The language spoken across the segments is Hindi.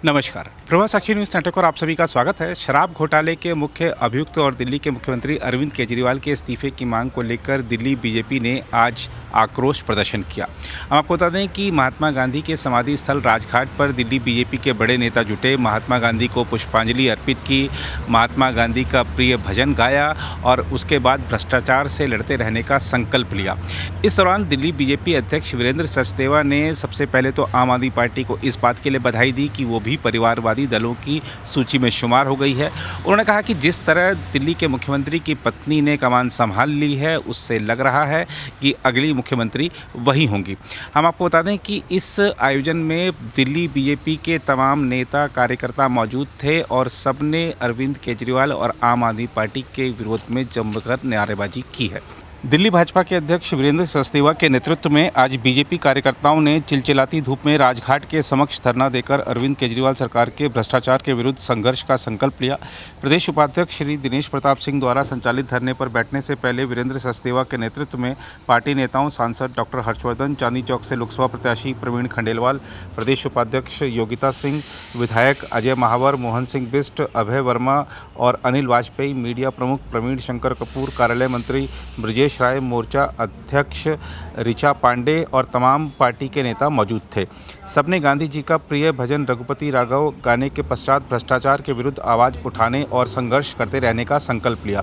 नमस्कार, प्रभा साक्षी न्यूज़ नेटवर्क और आप सभी का स्वागत है। शराब घोटाले के मुख्य अभियुक्त और दिल्ली के मुख्यमंत्री अरविंद केजरीवाल के इस्तीफे की मांग को लेकर दिल्ली बीजेपी ने आज आक्रोश प्रदर्शन किया। हम आपको बता दें कि महात्मा गांधी के समाधि स्थल राजघाट पर दिल्ली बीजेपी के बड़े नेता जुटे, महात्मा गांधी को पुष्पांजलि अर्पित की, महात्मा गांधी का प्रिय भजन गाया और उसके बाद भ्रष्टाचार से लड़ते रहने का संकल्प लिया। इस दौरान दिल्ली बीजेपी अध्यक्ष वीरेंद्र सचदेवा ने सबसे पहले तो आम आदमी पार्टी को इस बात के लिए बधाई दी कि वो भी परिवारवादी दलों की सूची में शुमार हो गई है। उन्होंने कहा कि जिस तरह दिल्ली के मुख्यमंत्री की पत्नी ने कमान संभाल ली है, उससे लग रहा है कि अगली मुख्यमंत्री वही होंगी। हम आपको बता दें कि इस आयोजन में दिल्ली बीजेपी के तमाम नेता कार्यकर्ता मौजूद थे और सबने अरविंद केजरीवाल और आम आदमी पार्टी के विरोध में जमकर नारेबाजी की है। दिल्ली भाजपा के अध्यक्ष वीरेंद्र सचदेवा के नेतृत्व में आज बीजेपी कार्यकर्ताओं ने चिलचिलाती धूप में राजघाट के समक्ष धरना देकर अरविंद केजरीवाल सरकार के भ्रष्टाचार के विरुद्ध संघर्ष का संकल्प लिया। प्रदेश उपाध्यक्ष श्री दिनेश प्रताप सिंह द्वारा संचालित धरने पर बैठने से पहले वीरेंद्र सचदेवा के नेतृत्व में पार्टी नेताओं, सांसद डॉक्टर हर्षवर्धन, चांदनी चौक से लोकसभा प्रत्याशी प्रवीण खंडेलवाल, प्रदेश उपाध्यक्ष योगिता सिंह, विधायक अजय महावर, मोहन सिंह बिष्ट, अभय वर्मा और अनिल वाजपेयी, मीडिया प्रमुख प्रवीण शंकर कपूर, कार्यालय मंत्री ब्रजेश राय, मोर्चा अध्यक्ष ऋचा पांडे और तमाम पार्टी के नेता मौजूद थे। सबने गांधी जी का प्रिय भजन रघुपति राघव गाने के पश्चात भ्रष्टाचार के विरुद्ध आवाज़ उठाने और संघर्ष करते रहने का संकल्प लिया।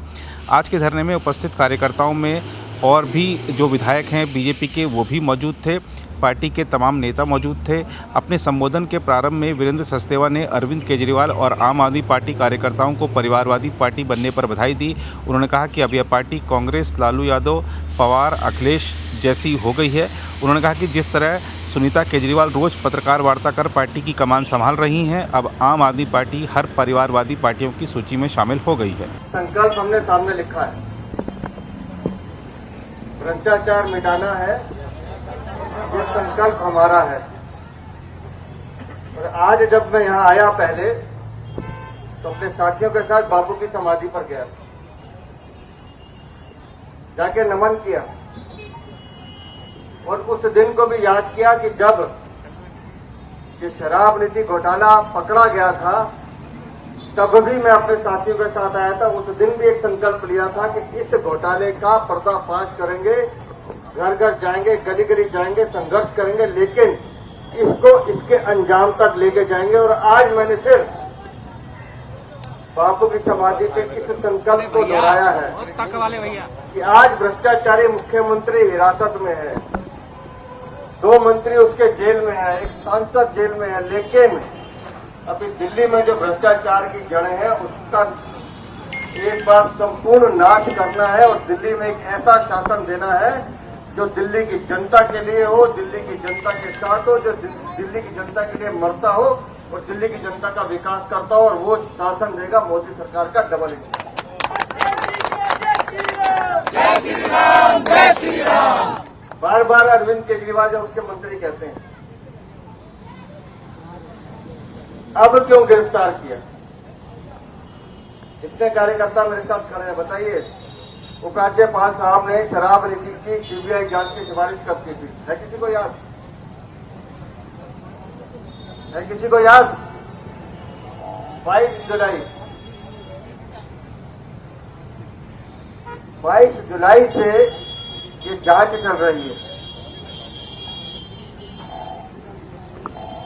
आज के धरने में उपस्थित कार्यकर्ताओं में और भी जो विधायक हैं बीजेपी के, वो भी मौजूद थे। पार्टी के तमाम नेता मौजूद थे। अपने संबोधन के प्रारंभ में वीरेंद्र सचदेवा ने अरविंद केजरीवाल और आम आदमी पार्टी कार्यकर्ताओं को परिवारवादी पार्टी बनने पर बधाई दी। उन्होंने कहा कि अब यह पार्टी कांग्रेस, लालू यादव, पवार, अखिलेश जैसी हो गई है। उन्होंने कहा कि जिस तरह सुनीता केजरीवाल रोज पत्रकार वार्ता कर पार्टी की कमान संभाल रही हैं, अब आम आदमी पार्टी हर परिवारवादी पार्टियों की सूची में शामिल हो गई है। संकल्प हमने सामने लिखा है, भ्रष्टाचार मिटाना है, ये संकल्प हमारा है। और आज जब मैं यहाँ आया पहले तो अपने साथियों के साथ बापू की समाधि पर गया, जाके नमन किया और उस दिन को भी याद किया कि जब ये शराब नीति घोटाला पकड़ा गया था तब भी मैं अपने साथियों के साथ आया था। उस दिन भी एक संकल्प लिया था कि इस घोटाले का पर्दाफाश करेंगे, घर घर जाएंगे, गली गली जाएंगे, संघर्ष करेंगे, लेकिन इसको इसके अंजाम तक लेके जाएंगे। और आज मैंने सिर्फ बापू की समाधि पे इस संकल्प को दोहराया है कि आज भ्रष्टाचारी मुख्यमंत्री हिरासत में है, 2 मंत्री उसके जेल में है, एक सांसद जेल में है, लेकिन अभी दिल्ली में जो भ्रष्टाचार की जड़ें हैं उसका एक बार संपूर्ण नाश करना है और दिल्ली में एक ऐसा शासन देना है जो दिल्ली की जनता के लिए हो, दिल्ली की जनता के साथ हो, जो दिल्ली की जनता के लिए मरता हो और दिल्ली की जनता का विकास करता हो। और वो शासन देगा मोदी सरकार का डबल इंजन। जय श्री राम, जय श्री राम। बार बार अरविंद केजरीवाल जब उसके मंत्री कहते हैं अब क्यों गिरफ्तार किया। इतने कार्यकर्ता मेरे साथ खड़े हैं, बताइए उपराज्यपाल साहब ने शराब नीति की सीबीआई जांच की सिफारिश कब की थी? है किसी को याद? है किसी को याद? 22 जुलाई 22 जुलाई से ये जांच चल रही है।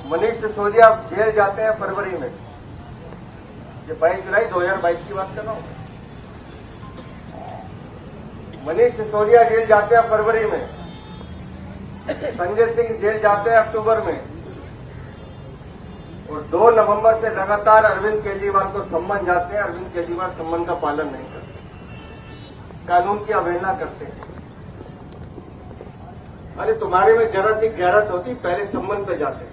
मनीष सिसोदिया जेल जाते हैं फरवरी में, ये 22 जुलाई 2022 की बात कर रहा हूं। मनीष सिसोदिया जेल जाते हैं फरवरी में, संजय सिंह जेल जाते हैं अक्टूबर में और 2 नवंबर से लगातार अरविंद केजरीवाल को सम्मन जाते हैं। अरविंद केजरीवाल सम्मन का पालन नहीं करते, कानून की अवहेलना करते हैं। अरे तुम्हारे में जरा सी गैरत होती, पहले सम्मन पे जाते,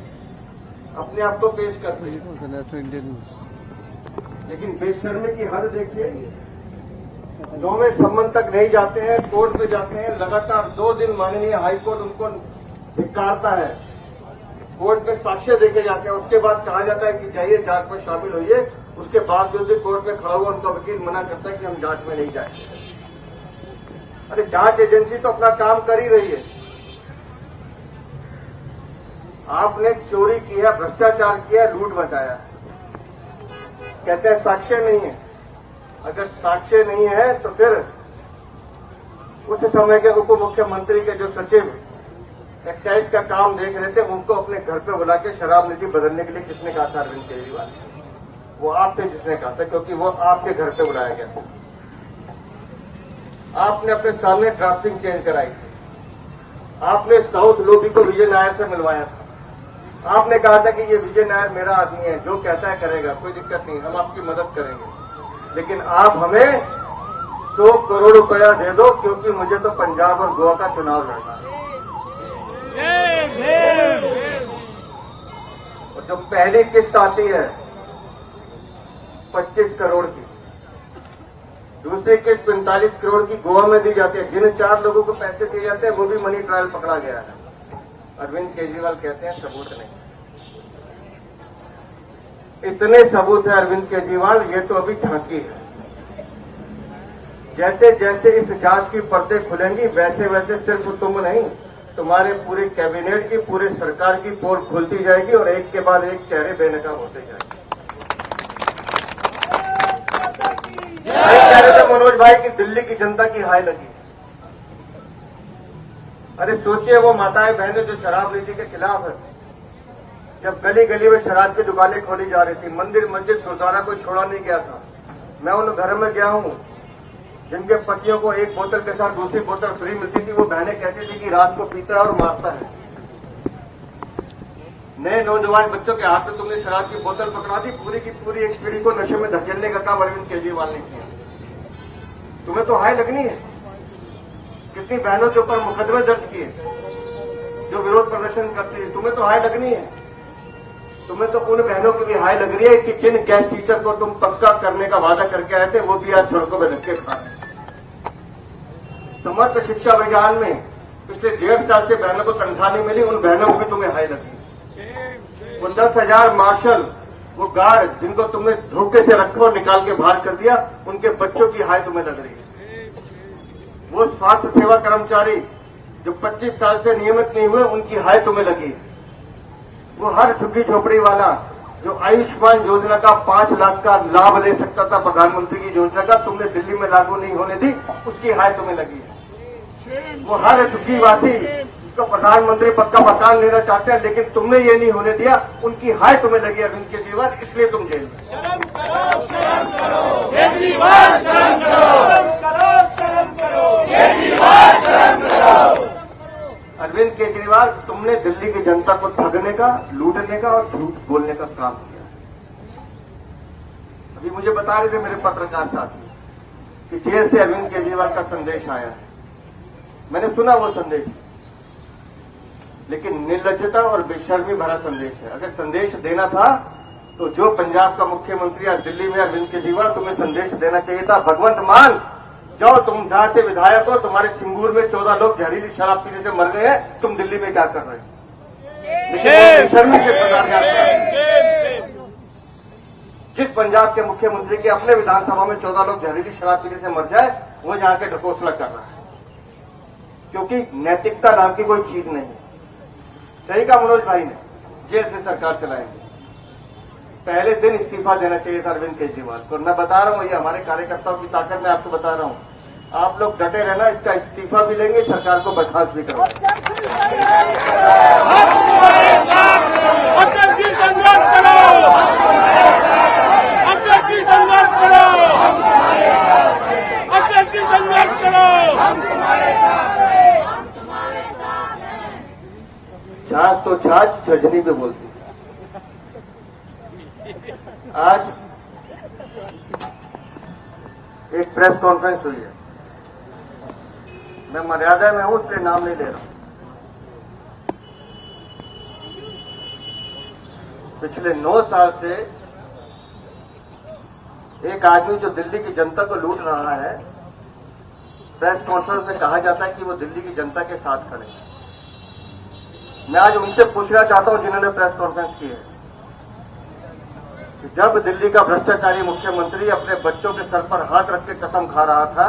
अपने आप को पेश करते हैं। लेकिन बेशर्मी की हद देखिए, 9वें सम्मन तक नहीं जाते हैं, कोर्ट में जाते हैं। लगातार 2 दिन माननीय हाईकोर्ट उनको धिक्कारता है, कोर्ट में साक्ष्य देके जाते हैं। उसके बाद कहा जाता है कि जाइए जांच में शामिल होइए। उसके बावजूद भी कोर्ट में खड़ा हुआ उनका वकील मना करता है कि हम जांच में नहीं जाएंगे। अरे जांच एजेंसी तो अपना काम कर ही रही है। आपने चोरी की है, भ्रष्टाचार किया है, लूट बचाया है। कहते हैं साक्ष्य नहीं है। अगर साक्ष्य नहीं है तो फिर उस समय के उप मुख्यमंत्री के जो सचिव एक्साइज का काम देख रहे थे, उनको अपने घर पे बुला के शराब नीति बदलने के लिए किसने कहा था? अरविंद केजरीवाल। वो आप थे जिसने कहा था, क्योंकि वो आपके घर पे बुलाया गया था। आपने अपने सामने ड्राफ्टिंग चेंज कराई थी। आपने साउथ लोबी को विजय नायर से मिलवाया था। आपने कहा था कि ये विजय नायर मेरा आदमी है, जो कहता है करेगा, कोई दिक्कत नहीं, हम आपकी मदद करेंगे। लेकिन आप हमें 100 करोड़ रुपया दे दो, क्योंकि मुझे तो पंजाब और गोवा का चुनाव लड़ना है। और जो पहली किस्त आती है 25 करोड़ की, दूसरी किस्त 45 करोड़ की गोवा में दी जाती है। जिन 4 लोगों को पैसे दिए जाते हैं वो भी मनी ट्रायल पकड़ा गया है। अरविंद केजरीवाल कहते हैं सबूत नहीं। इतने सबूत है अरविंद केजरीवाल, ये तो अभी झांकी है। जैसे जैसे इस जांच की परतें खुलेंगी, वैसे वैसे सिर्फ तुम नहीं, तुम्हारे पूरे कैबिनेट की, पूरे सरकार की पोल खुलती जाएगी और एक के बाद एक चेहरे बेनकाब होते जाएंगे। कह रहे थे मनोज भाई की दिल्ली की जनता की हाय लगी। अरे सोचिए, वो माताएं बहनें जो शराब नीति के खिलाफ है, जब गली गली में शराब की दुकानें खोली जा रही थी, मंदिर मस्जिद गुरुद्वारा कोई छोड़ा नहीं गया था। मैं उन घर में गया हूं जिनके पतियों को एक बोतल के साथ दूसरी बोतल फ्री मिलती थी। वो बहनें कहती थी कि रात को पीता है और मारता है। नए नौजवान बच्चों के हाथ में तुमने शराब की बोतल पकड़ा दी। पूरी की पूरी एक पीढ़ी को नशे में धकेलने का काम अरविंद केजरीवाल ने किया। तुम्हें तो हाय लगनी है। कितनी बहनों के ऊपर मुकदमे दर्ज किए जो विरोध प्रदर्शन करती है, तुम्हें तो हाय लगनी है। तुम्हें तो उन बहनों की भी हाय लग रही है कि जिन गेस्ट टीचर को तुम पक्का करने का वादा करके आए थे, वो भी आज सड़कों में धक्के खा रहे। समर्थ शिक्षा अभियान में पिछले 1.5 साल से बहनों को तनख्वाह नहीं मिली, उन बहनों को भी तुम्हें हाय लगी। वो 10,000 मार्शल, वो गार्ड जिनको तुमने धोखे से रखा और निकाल के बाहर कर दिया, उनके बच्चों की हाय तुम्हें लग रही है। वो स्वास्थ्य सेवा कर्मचारी जो 25 साल से नियमित नहीं हुए, उनकी हाय तुम्हें लगी। वो हर झुग्गी झोपड़ी वाला जो आयुष्मान योजना का 5 लाख का लाभ ले सकता था, प्रधानमंत्री की योजना का, तुमने दिल्ली में लागू नहीं होने दी, उसकी हाय तुम्हें लगी। वो हर झुग्गी वासी जिसको प्रधानमंत्री पद का मकान लेना चाहते हैं, लेकिन तुमने ये नहीं होने दिया, उनकी हाय तुम्हें लगी अरविंद केजरीवाल, इसलिए तुम जेल में। शर्म करो, शर्म करो, केजरीवाल शर्म करो, शर्म करो, केजरीवाल शर्म करो। अरविंद केजरीवाल, तुमने दिल्ली की जनता को ठगने का, लूटने का और झूठ बोलने का काम किया। अभी मुझे बता रहे थे मेरे पत्रकार साथी कि जेल से अरविंद केजरीवाल का संदेश आया है। मैंने सुना वो संदेश, लेकिन निर्लज्जता और बेशर्मी भरा संदेश है। अगर संदेश देना था तो जो पंजाब का मुख्यमंत्री या दिल्ली में अरविंद केजरीवाल, तुम्हें संदेश देना चाहिए था, भगवंत मान जाओ, तुम जहां से विधायक हो, तुम्हारे सिंगूर में 14 लोग जहरीली शराब पीने से मर गए हैं, तुम दिल्ली में क्या कर रहे हो? लेकिन वो बेशर्मी से सरकार जा रहा है। जिस पंजाब के मुख्यमंत्री के अपने विधानसभा में 14 लोग जहरीली शराब पीने से मर जाए, वो यहाँ के ढकोसला कर रहा है, क्योंकि नैतिकता नाम की कोई चीज नहीं है। सही कहा मनोज भाई ने, जेल से सरकार चलाएंगे। पहले दिन इस्तीफा देना चाहिए था अरविंद केजरीवाल को। और मैं बता रहा हूं, ये हमारे कार्यकर्ताओं की ताकत, मैं आपको बता रहा हूं, आप लोग डटे रहना, इसका इस्तीफा भी लेंगे, सरकार को बर्खास्त भी करेंगे। अध्यक्ष जी संघर्ष करो, अध्यक्ष जी संघर्ष करो, अध्यक्ष जी संघर्ष करो। छाछ तो छाछ छजनी पे बोलती। आज एक प्रेस कॉन्फ्रेंस हुई है, मैं मर्यादा में हूं इसलिए नाम नहीं ले रहा हूं। पिछले 9 साल से एक आदमी जो दिल्ली की जनता को लूट रहा है, प्रेस कॉन्फ्रेंस में कहा जाता है कि वो दिल्ली की जनता के साथ खड़े हैं। मैं आज उनसे पूछना चाहता हूं जिन्होंने प्रेस कॉन्फ्रेंस की है, जब दिल्ली का भ्रष्टाचारी मुख्यमंत्री अपने बच्चों के सर पर हाथ रख के कसम खा रहा था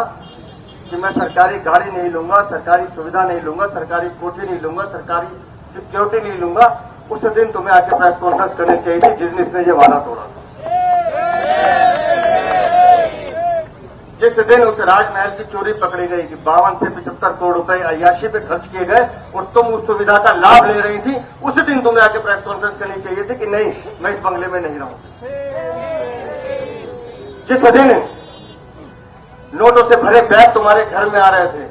कि मैं सरकारी गाड़ी नहीं लूंगा, सरकारी सुविधा नहीं लूंगा, सरकारी कोठी नहीं लूंगा, सरकारी सिक्योरिटी नहीं लूंगा, उस दिन तुम्हें आके प्रेस कॉन्फ्रेंस करनी चाहिए थी जिस दिन इसने ये वादा तोड़ा था। जिस दिन उस राजमहल की चोरी पकड़ी गई कि 52 से 75 करोड़ रुपए अय्याशी पे खर्च किए गए और तुम उस सुविधा का लाभ ले रही थी, उस दिन तुम्हें आके प्रेस कॉन्फ्रेंस करनी चाहिए थी कि नहीं, मैं इस बंगले में नहीं रहूं। जिस दिन नोटों से भरे बैग तुम्हारे घर में आ रहे थे,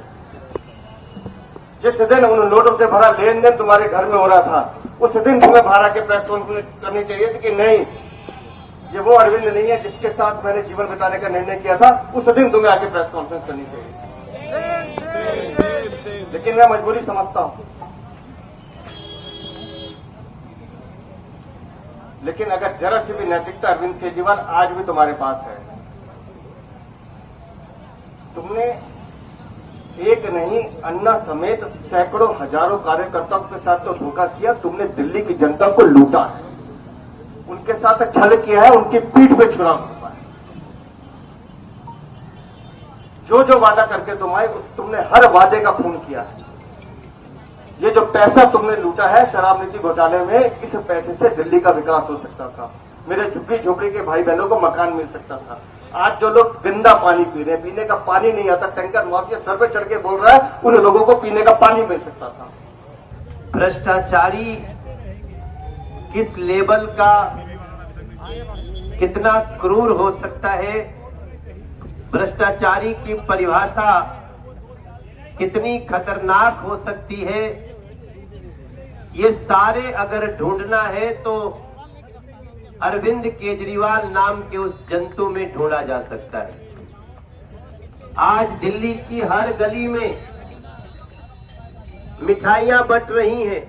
जिस दिन उन नोटों से भरा लेन देन तुम्हारे घर में हो रहा था, उस दिन तुम्हें बाहर आके प्रेस कॉन्फ्रेंस करनी चाहिए थी कि नहीं, ये वो अरविंद नहीं है जिसके साथ मैंने जीवन बिताने का निर्णय किया था। उस दिन तुम्हें आके प्रेस कॉन्फ्रेंस करनी चाहिए। लेकिन मैं मजबूरी समझता हूं, लेकिन अगर जरा सी भी नैतिकता अरविंद केजरीवाल आज भी तुम्हारे पास है, तुमने एक नहीं अन्ना समेत सैकड़ों हजारों कार्यकर्ताओं के साथ तो धोखा किया, तुमने दिल्ली की जनता को लूटा है, उनके साथ छल किया है, उनकी पीठ पे छुरा मारा है। जो जो वादा करके तुम आए, तुमने हर वादे का खून किया है। ये जो पैसा तुमने लूटा है शराब नीति घोटाले में, इस पैसे से दिल्ली का विकास हो सकता था, मेरे झुग्गी झोपड़ी के भाई बहनों को मकान मिल सकता था। आज जो लोग गंदा पानी पी रहे हैं, पीने का पानी नहीं आता, टैंकर माफिया सर पे चढ़ के बोल रहा है, उन लोगों को पीने का पानी मिल सकता था। भ्रष्टाचारी किस लेवल का कितना क्रूर हो सकता है, भ्रष्टाचारी की परिभाषा कितनी खतरनाक हो सकती है, ये सारे अगर ढूंढना है तो अरविंद केजरीवाल नाम के उस जंतु में ढूंढा जा सकता है। आज दिल्ली की हर गली में मिठाइयां बंट रही हैं।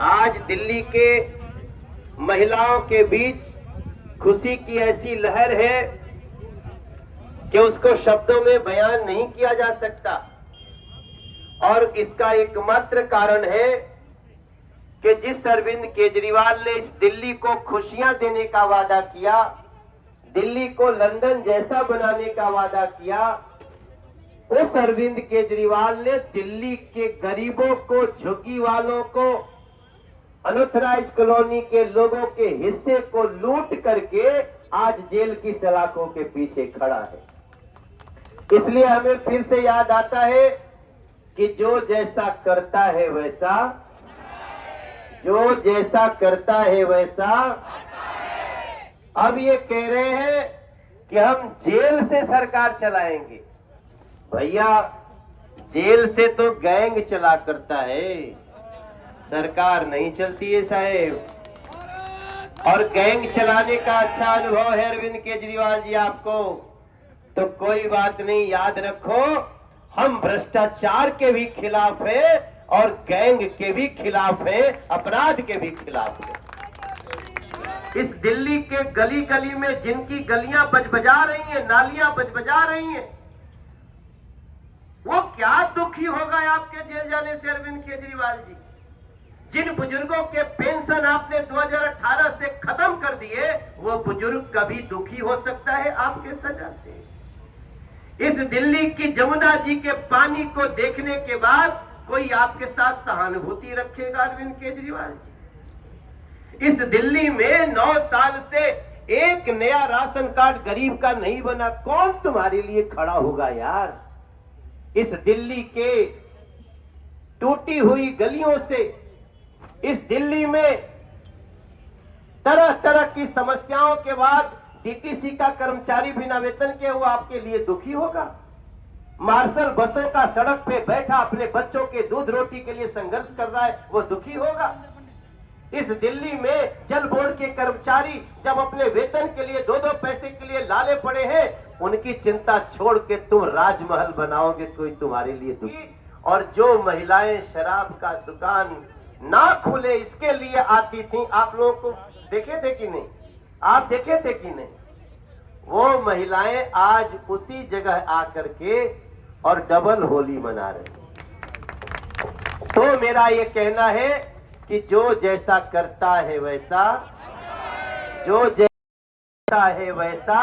आज दिल्ली के महिलाओं के बीच खुशी की ऐसी लहर है कि उसको शब्दों में बयान नहीं किया जा सकता। और इसका एकमात्र कारण है कि जिस अरविंद केजरीवाल ने इस दिल्ली को खुशियां देने का वादा किया, दिल्ली को लंदन जैसा बनाने का वादा किया, उस अरविंद केजरीवाल ने दिल्ली के गरीबों को, झुग्गी वालों को, अनऑथराइज्ड कॉलोनी के लोगों के हिस्से को लूट करके आज जेल की सलाखों के पीछे खड़ा है। इसलिए हमें फिर से याद आता है कि जो जैसा करता है वैसा, जो जैसा करता है वैसा। अब ये कह रहे हैं कि हम जेल से सरकार चलाएंगे। भैया, जेल से तो गैंग चला करता है, सरकार नहीं चलती है साहेब। और गैंग चलाने का अच्छा अनुभव है अरविंद केजरीवाल जी आपको, तो कोई बात नहीं, याद रखो हम भ्रष्टाचार के भी खिलाफ है और गैंग के भी खिलाफ है, अपराध के भी खिलाफ है। इस दिल्ली के गली गली में जिनकी गलियां बजबजा रही हैं, नालियां बजबजा रही हैं, वो क्या दुखी होगा आपके जेल जाने से अरविंद केजरीवाल जी। जिन बुजुर्गों के पेंशन आपने 2018 से खत्म कर दिए, वो बुजुर्ग कभी दुखी हो सकता है आपके सजा से। इस दिल्ली की जमुना जी के पानी को देखने के बाद कोई आपके साथ सहानुभूति रखेगा अरविंद केजरीवाल जी। इस दिल्ली में 9 साल से एक नया राशन कार्ड गरीब का नहीं बना, कौन तुम्हारे लिए खड़ा होगा यार। इस दिल्ली के टूटी हुई गलियों से, इस दिल्ली में तरह तरह की समस्याओं के बाद डीटीसी का कर्मचारी बिना वेतन के हुआ आपके लिए दुखी होगा। मार्शल बसों का सड़क पे बैठा अपने बच्चों के दूध रोटी के लिए संघर्ष कर रहा है, वो दुखी होगा। इस दिल्ली में जल बोर्ड के कर्मचारी जब अपने वेतन के लिए 2-2 पैसे के लिए लाले पड़े हैं, उनकी चिंता छोड़ के तुम राजमहल बनाओगे तो तुम्हारे लिए दुखी। और जो महिलाएं शराब का दुकान ना खुले इसके लिए आती थी, आप लोगों को देखे थे कि नहीं, आप देखे थे कि नहीं, वो महिलाएं आज उसी जगह आकर के और डबल होली मना रही। तो मेरा ये कहना है कि जो जैसा करता है वैसा, जो जैसा है वैसा।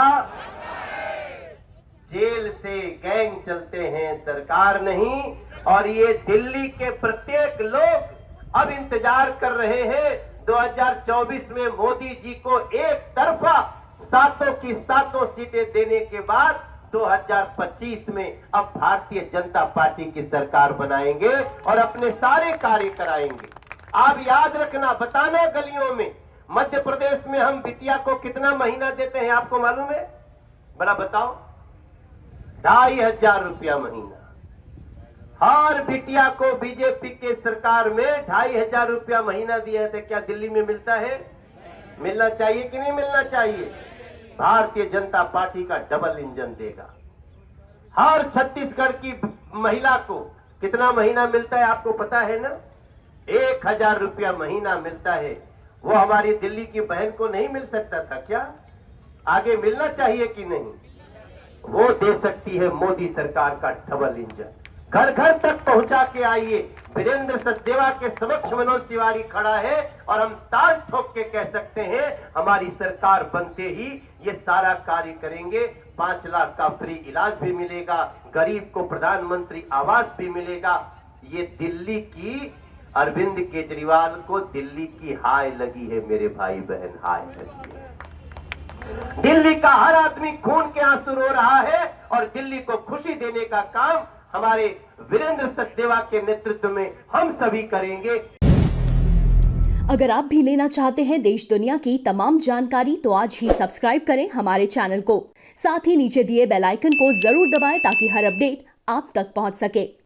जेल से गैंग चलते हैं, सरकार नहीं। और ये दिल्ली के प्रत्येक लोग अब इंतजार कर रहे हैं 2024 में मोदी जी को एक तरफा सातों की सातों सीटें देने के बाद 2025 में अब भारतीय जनता पार्टी की सरकार बनाएंगे और अपने सारे कार्य कराएंगे। आप याद रखना, बताना गलियों में, मध्य प्रदेश में हम बिटिया को कितना महीना देते हैं आपको मालूम है? बड़ा बताओ। 2,500 रुपया महीना हर बिटिया को बीजेपी के सरकार में 2,500 रुपया महीना दिया है। क्या दिल्ली में मिलता है? मिलना चाहिए कि नहीं मिलना चाहिए? भारतीय जनता पार्टी का डबल इंजन देगा। हर छत्तीसगढ़ की महिला को कितना महीना मिलता है आपको पता है ना? 1,000 रुपया महीना मिलता है। वो हमारी दिल्ली की बहन को नहीं मिल सकता था क्या? आगे मिलना चाहिए कि नहीं? वो दे सकती है मोदी सरकार का डबल इंजन। घर घर तक पहुंचा के आइए। वीरेंद्र सचदेवा के समक्ष मनोज तिवारी खड़ा है और हम ताल ठोक के कह सकते हैं हमारी सरकार बनते ही ये सारा कार्य करेंगे। 5 लाख का फ्री इलाज भी मिलेगा, गरीब को प्रधानमंत्री आवास भी मिलेगा। ये दिल्ली की अरविंद केजरीवाल को दिल्ली की हाय लगी है मेरे भाई बहन, हाय लगी है। दिल्ली का हर आदमी खून के आंसू रो रहा है और दिल्ली को खुशी देने का काम हमारे वीरेंद्र सचदेवा के नेतृत्व में हम सभी करेंगे। अगर आप भी लेना चाहते हैं देश दुनिया की तमाम जानकारी तो आज ही सब्सक्राइब करें हमारे चैनल को। साथ ही नीचे दिए बेल आइकन को जरूर दबाएं ताकि हर अपडेट आप तक पहुंच सके।